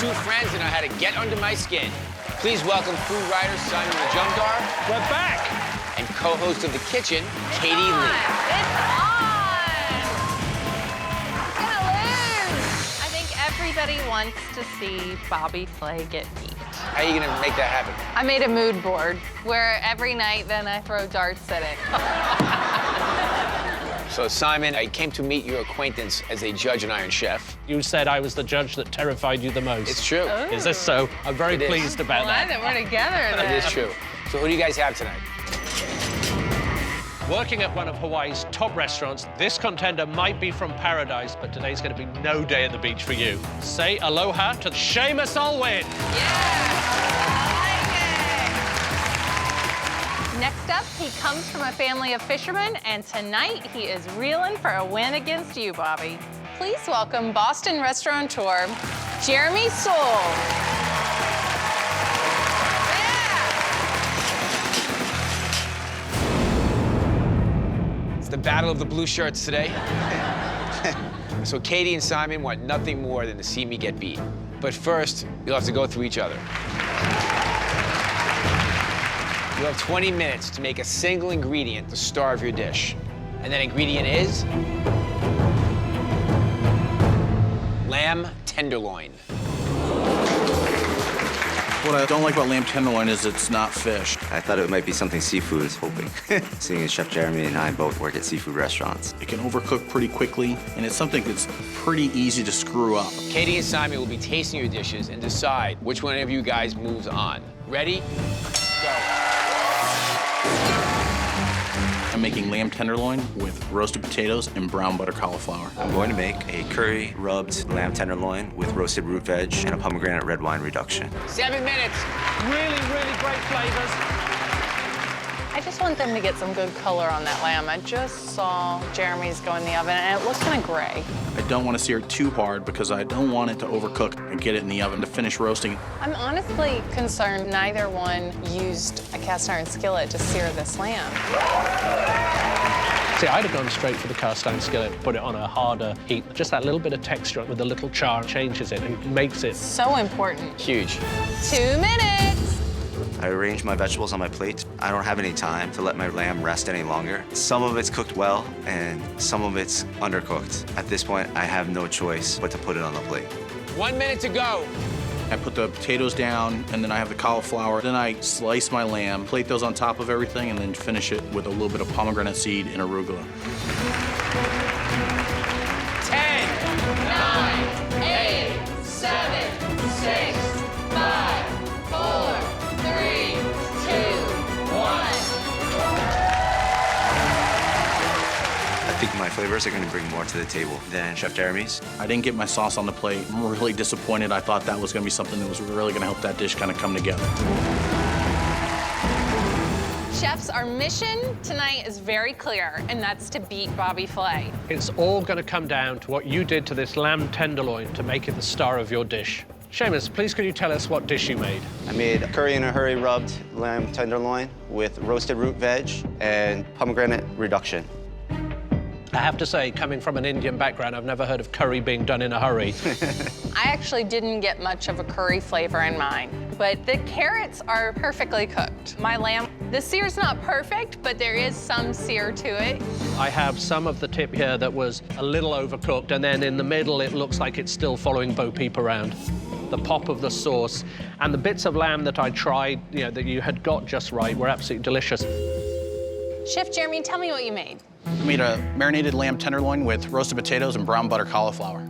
two friends that know how to get under my skin. Please welcome food writer Simon the Jumdar. We're back. And co-host of The Kitchen, Katie Lee. It's on! I'm gonna lose! I think everybody wants to see Bobby Flay get beat. How are you gonna make that happen? I made a mood board where every night then I throw darts at it. So, Simon, I came to meet your acquaintance as a judge and Iron Chef. You said I was the judge that terrified you the most. It's true. Oh. Is this so? I'm very pleased about Glad that. that we're together then. It is true. So who do you guys have tonight? Working at one of Hawaii's top restaurants, this contender might be from paradise, but today's going to be no day at the beach for you. Say aloha to Shaymus Alwin. Next up, he comes from a family of fishermen, and tonight he is reeling for a win against you, Bobby. Please welcome Boston restaurateur, Jeremy Sewall. It's the battle of the blue shirts today. So Katie and Simon want nothing more than to see me get beat. But first, you'll have to go through each other. You have 20 minutes to make a single ingredient the star of your dish. And that ingredient is lamb tenderloin. What I don't like about lamb tenderloin is it's not fish. I thought it might be something seafood, I was hoping. Seeing as Chef Jeremy and I both work at seafood restaurants. It can overcook pretty quickly, and it's something that's pretty easy to screw up. Katie and Simon will be tasting your dishes and decide which one of you guys moves on. Ready? Go. I'm making lamb tenderloin with roasted potatoes and brown butter cauliflower. I'm going to make a curry rubbed lamb tenderloin with roasted root veg and a pomegranate red wine reduction. 7 minutes. Really, really great flavors. I just want them to get some good color on that lamb. I just saw Jeremy's go in the oven, and it looks kind of gray. I don't want to sear it too hard because I don't want it to overcook and get it in the oven to finish roasting. I'm honestly concerned neither one used a cast iron skillet to sear this lamb. See, I'd have gone straight for the cast iron skillet, put it on a harder heat. Just that little bit of texture with a little char changes it and makes it. So important. Huge. 2 minutes. I arrange my vegetables on my plate. I don't have any time to let my lamb rest any longer. Some of it's cooked well, and some of it's undercooked. At this point, I have no choice but to put it on the plate. 1 minute to go. I put the potatoes down, and then I have the cauliflower. Then I slice my lamb, plate those on top of everything, and then finish it with a little bit of pomegranate seed and arugula. 10, 9, 8, 7, 6, 5, 4, 3, 2, 1. I think my flavors are going to bring more to the table than Chef Jeremy's. I didn't get my sauce on the plate. I'm really disappointed. I thought that was going to be something that was really going to help that dish kind of come together. Chefs, our mission tonight is very clear, and that's to beat Bobby Flay. It's all going to come down to what you did to this lamb tenderloin to make it the star of your dish. Shaymus, please could you tell us what dish you made? I made a curry in a hurry rubbed lamb tenderloin with roasted root veg and pomegranate reduction. I have to say, coming from an Indian background, I've never heard of curry being done in a hurry. I actually didn't get much of a curry flavor in mine, but the carrots are perfectly cooked. My lamb, the sear's not perfect, but there is some sear to it. I have some of the tip here that was a little overcooked, and then in the middle, it looks like it's still following Bo Peep around. The pop of the sauce and the bits of lamb that I tried, that you had got just right, were absolutely delicious. Chef Jeremy, tell me what you made. I made a marinated lamb tenderloin with roasted potatoes and brown butter cauliflower.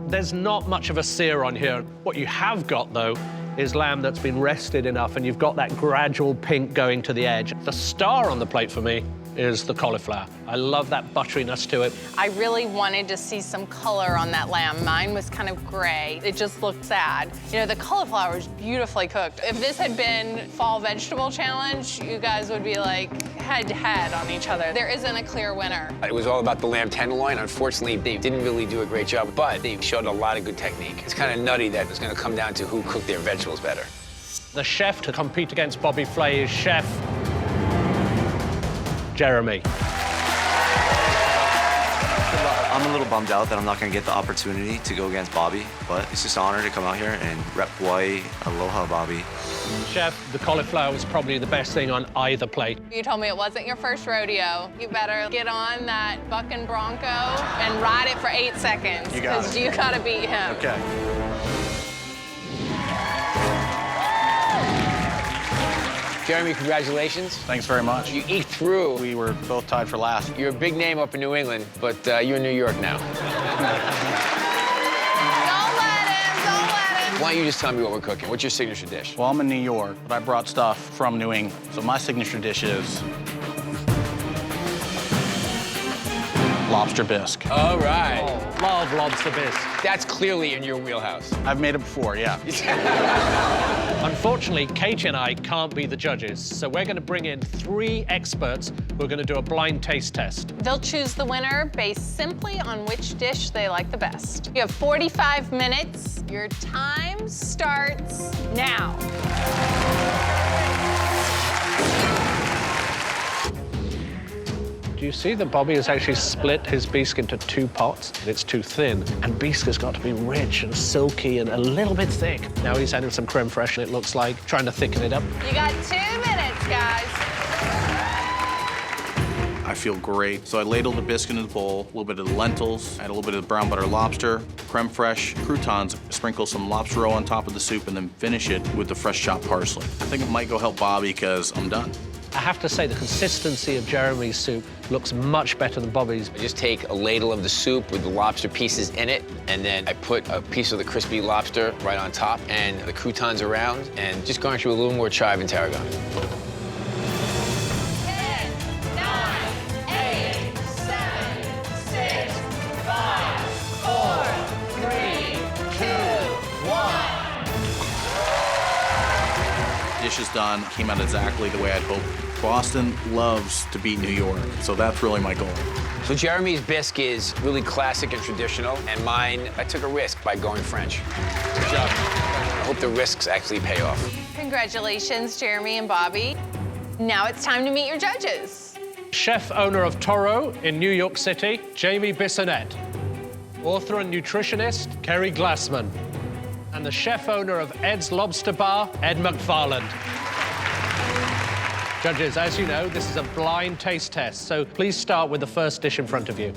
There's not much of a sear on here. What you have got, though, is lamb that's been rested enough, and you've got that gradual pink going to the edge. The star on the plate for me is the cauliflower. I love that butteriness to it. I really wanted to see some color on that lamb. Mine was kind of gray. It just looked sad. The cauliflower is beautifully cooked. If this had been Fall Vegetable Challenge, you guys would be like head-to-head on each other. There isn't a clear winner. It was all about the lamb tenderloin. Unfortunately, they didn't really do a great job, but they showed a lot of good technique. It's kind of nutty that it's going to come down to who cooked their vegetables better. The chef to compete against Bobby Flay is Chef Jeremy. I'm a little bummed out that I'm not going to get the opportunity to go against Bobby, but it's just an honor to come out here and rep Hawaii. Aloha, Bobby. Chef, the cauliflower was probably the best thing on either plate. You told me it wasn't your first rodeo. You better get on that bucking bronco and ride it for 8 seconds. You got it. Because you got to beat him. Okay. Jeremy, congratulations. Thanks very much. You eked through. We were both tied for last. You're a big name up in New England, but you're in New York now. Don't let him. Why don't you just tell me what we're cooking? What's your signature dish? Well, I'm in New York, but I brought stuff from New England. So my signature dish is Lobster Bisque. All right. Oh, love Lobster Bisque. That's clearly in your wheelhouse. I've made it before, yeah. Unfortunately, Katie and I can't be the judges, so we're going to bring in 3 experts who are going to do a blind taste test. They'll choose the winner based simply on which dish they like the best. You have 45 minutes. Your time starts now. Do you see that Bobby has actually split his bisque into 2 pots? It's too thin. And bisque has got to be rich and silky and a little bit thick. Now he's adding some creme fraiche, it looks like, trying to thicken it up. You got 2 minutes, guys. I feel great. So I ladled the bisque into the bowl, a little bit of the lentils, add a little bit of the brown butter lobster, creme fraiche, croutons, sprinkle some lobster roe on top of the soup, and then finish it with the fresh chopped parsley. I think it might go help Bobby because I'm done. I have to say the consistency of Jeremy's soup looks much better than Bobby's. I just take a ladle of the soup with the lobster pieces in it, and then I put a piece of the crispy lobster right on top and the croutons around, and just garnish with a little more chive and tarragon. 10, 9, 8, 7, 6, 5, 4, 3, 2, 1. Dish is done, came out exactly the way I'd hoped. Boston loves to beat New York, so that's really my goal. So Jeremy's bisque is really classic and traditional, and mine, I took a risk by going French. Good job. I hope the risks actually pay off. Congratulations, Jeremy and Bobby. Now it's time to meet your judges. Chef owner of Toro in New York City, Jamie Bissonnette. Author and nutritionist, Kerry Glassman. And the chef owner of Ed's Lobster Bar, Ed McFarland. Judges, as you know, this is a blind taste test, so please start with the first dish in front of you.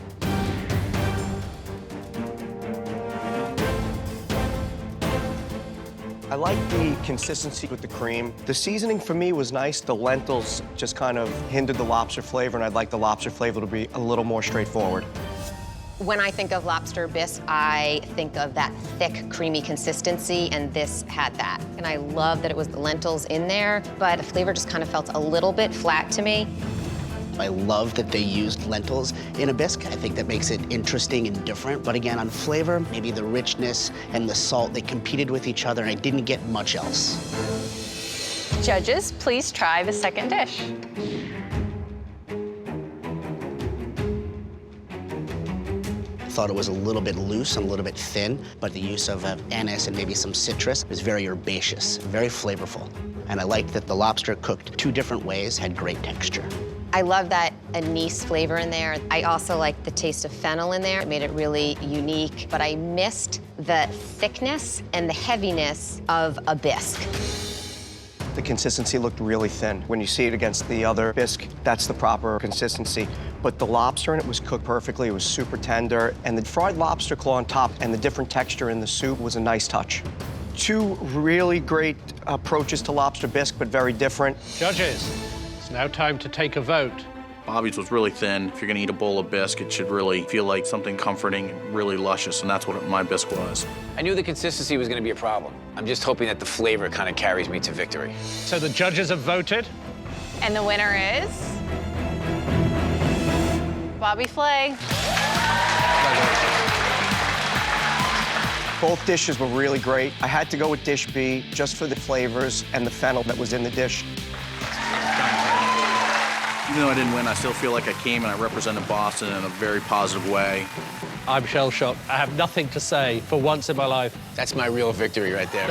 I like the consistency with the cream. The seasoning for me was nice. The lentils just kind of hindered the lobster flavor, and I'd like the lobster flavor to be a little more straightforward. When I think of lobster bisque, I think of that thick, creamy consistency, and this had that. And I love that it was the lentils in there, but the flavor just kind of felt a little bit flat to me. I love that they used lentils in a bisque. I think that makes it interesting and different. But again, on flavor, maybe the richness and the salt, they competed with each other, and I didn't get much else. Judges, please try the second dish. I thought it was a little bit loose and a little bit thin, but the use of anise and maybe some citrus was very herbaceous, very flavorful. And I liked that the lobster cooked 2 different ways, had great texture. I love that anise flavor in there. I also liked the taste of fennel in there. It made it really unique, but I missed the thickness and the heaviness of a bisque. The consistency looked really thin. When you see it against the other bisque, that's the proper consistency. But the lobster in it was cooked perfectly. It was super tender. And the fried lobster claw on top and the different texture in the soup was a nice touch. 2 really great approaches to lobster bisque, but very different. Judges, it's now time to take a vote. Bobby's was really thin. If you're gonna eat a bowl of bisque, it should really feel like something comforting and really luscious, and that's what my bisque was. I knew the consistency was gonna be a problem. I'm just hoping that the flavor kind of carries me to victory. So the judges have voted. And the winner is Bobby Flay. Both dishes were really great. I had to go with dish B just for the flavors and the fennel that was in the dish. Even though I didn't win, I still feel like I came and I represented Boston in a very positive way. I'm shell-shocked. I have nothing to say for once in my life. That's my real victory right there.